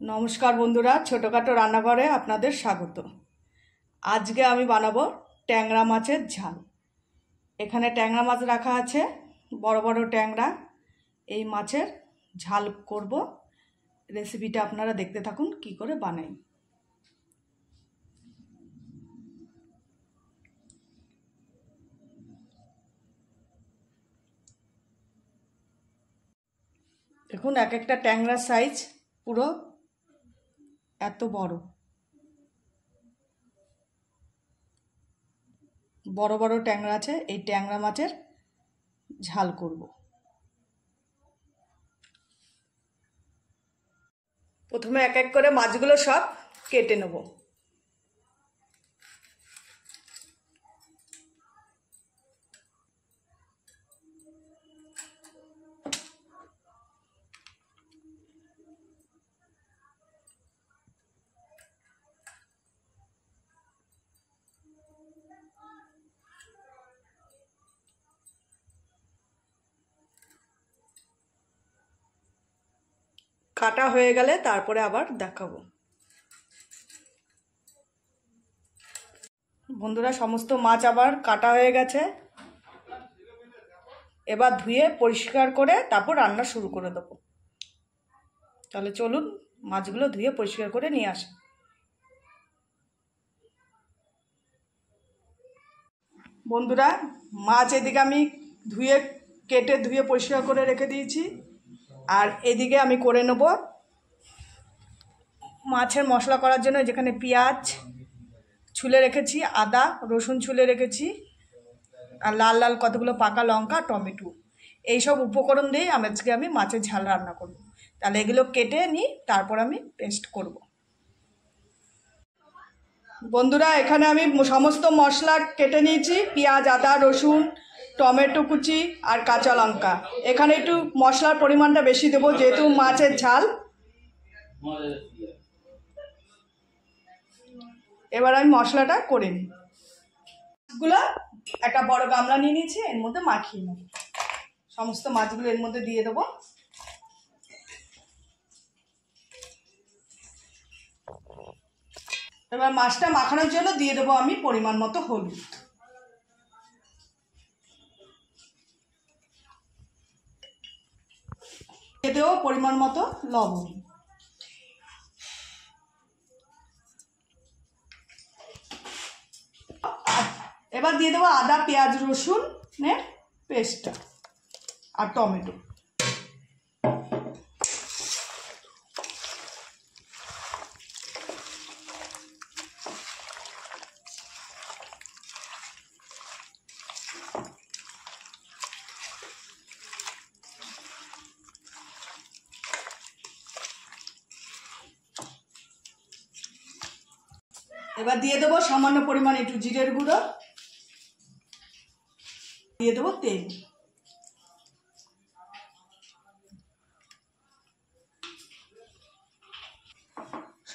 নমস্কার বন্ধুরা, ছোটোখাটো রান্নাঘরে আপনাদের স্বাগত। আজকে আমি বানাবো ট্যাংরা মাছের ঝাল। এখানে ট্যাংরা মাছ রাখা আছে, বড় বড় ট্যাংরা। এই মাছের ঝাল করব। রেসিপিটা আপনারা দেখতে থাকুন কি করে বানাই। দেখুন, এক একটা ট্যাংরার সাইজ পুরো এত বড় বড় বড় ট্যাংরা আছে। এই ট্যাংরা মাছের ঝাল করব। প্রথমে এক এক করে মাছগুলো সব কেটে নেব। কাটা হয়ে গেলে তারপরে আবার দেখাবো। বন্ধুরা, সমস্ত মাছ আবার কাটা হয়ে গেছে। এবার ধুয়ে পরিষ্কার করে তারপর রান্না শুরু করে দেবো। তাহলে চলুন মাছগুলো ধুয়ে পরিষ্কার করে নিয়ে আসি। বন্ধুরা, মাছ এদিকে আমি কেটে ধুয়ে পরিষ্কার করে রেখে দিয়েছি। আর এদিকে আমি করে নেব মাছের মশলা করার জন্য। যেখানে পেঁয়াজ ছুলে রেখেছি, আদা রসুন ছুলে রেখেছি, আর লাল লাল কতগুলো পাকা লঙ্কা, টমেটো, এইসব উপকরণ দিয়ে আজকে আমি মাছের ঝাল রান্না করব। তাহলে এগুলো কেটে নিই, তারপর আমি পেস্ট করব। বন্ধুরা, এখানে আমি সমস্ত মশলা কেটে নিয়েছি। পেঁয়াজ, আদা রসুন, টমেটো কুচি আর কাঁচা লঙ্কা। এখানে একটু মশলার পরিমাণটা বেশি দেবো যেহেতু মাছের ঝাল। এবার আমি মশলাটা করে নিই। মাছগুলো একটা বড় গামলা নিয়ে নিয়েছি, এর মধ্যে মাখিয়ে নেব। সমস্ত মাছগুলো এর মধ্যে দিয়ে দেবো। এবার মাছটা মাখানোর জন্য দিয়ে দেবো আমি পরিমাণ মতো হলুদ। দিয়ে দেবো পরিমাণ মতো লবণ। এবার দিয়ে দেবো আদা পেঁয়াজ রসুনের পেস্টটা আর টমেটো। এবার দিয়ে দেবো সামান্য পরিমাণ একটু জিরের গুঁড়ো, দিয়ে দেবো তেল।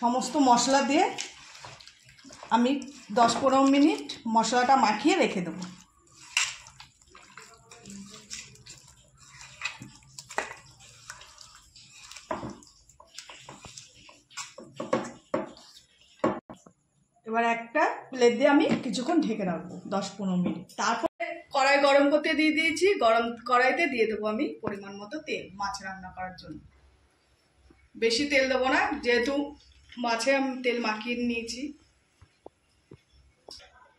সমস্ত মশলা দিয়ে আমি 10-15 মিনিট মশলাটা মাখিয়ে রেখে দেবো। এবার একটা প্লেট দিয়ে আমি কিছুক্ষণ ঢেকে রাখবো 10-15 মিনিট। তারপরে কড়াই গরম করতে দিয়ে দিয়েছি। গরম কড়াইতে দিয়ে দেবো আমি পরিমাণ মতো তেল মাছ রান্না করার জন্য। বেশি তেল দেবো না, যেহেতু মাছে আমি তেল মাখিয়ে নিয়েছি।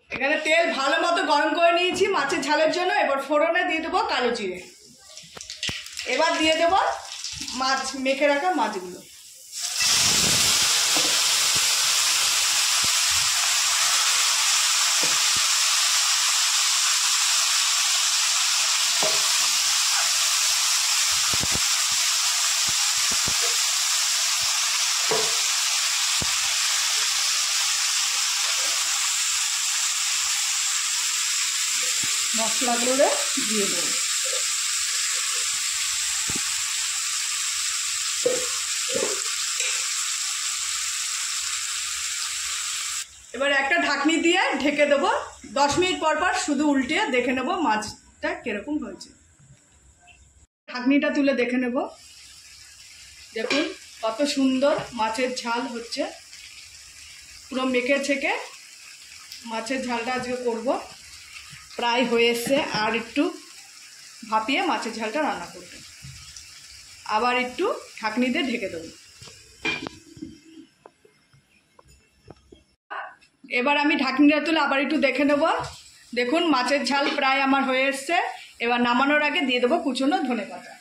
এখানে তেল ভালো মতো গরম করে নিয়েছি মাছের ঝালের জন্য। এবার ফোড়নে দিয়ে দেবো কালো জিরে। এবার দিয়ে দেবো মাছ মেখে রাখা মাছগুলো। মশলাগুলো দিয়ে দেবো। এবার একটা ঢাকনি দিয়ে ঢেকে দেবো। 10 মিনিট পর পর শুধু উল্টে দেখে নেবো মাছটা কিরকম হয়েছে। ঢাকনিটা তুলে দেখে নেব। দেখুন কত সুন্দর মাছের ঝাল হচ্ছে, পুরো মেখে ছেঁকে মাছের ঝালটা আজকে করব। প্রায় হয়ে এসছে, আর একটু ভাপিয়ে মাছের ঝালটা রান্না করব। আবার একটু ঢাকনি দিয়ে ঢেকে দেবো। এবার আমি ঢাকনিটা তুলে আবার একটু দেখে নেব। দেখুন মাছের ঝাল প্রায় আমার হয়ে এসছে। এবার নামানোর আগে দিয়ে দেবো কুচনো ধনেপাতা।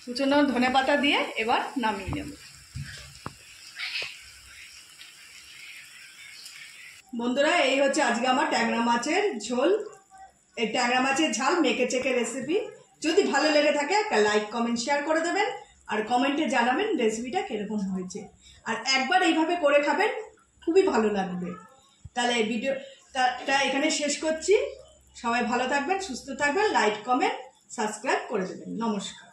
কুচনো ধনেপাতা দিয়ে এবার নামিয়ে নেব। বন্ধুরা, এই হচ্ছে আজকে আমার ট্যাংরা মাছের ঝোল, এই ট্যাংরা মাছের ঝাল মেখে চেকে রেসিপি। যদি ভালো লেগে থাকে একটা লাইক কমেন্ট শেয়ার করে দেবেন, আর কমেন্টে জানাবেন রেসিপিটা কীরকম হয়েছে। আর একবার এইভাবে করে খাবেন, খুবই ভালো লাগবে। তাহলে এই ভিডিওটা এখানে শেষ করছি। সবাই ভালো থাকবেন, সুস্থ থাকবেন, লাইক কমেন্ট সাবস্ক্রাইব করে দেবেন। নমস্কার।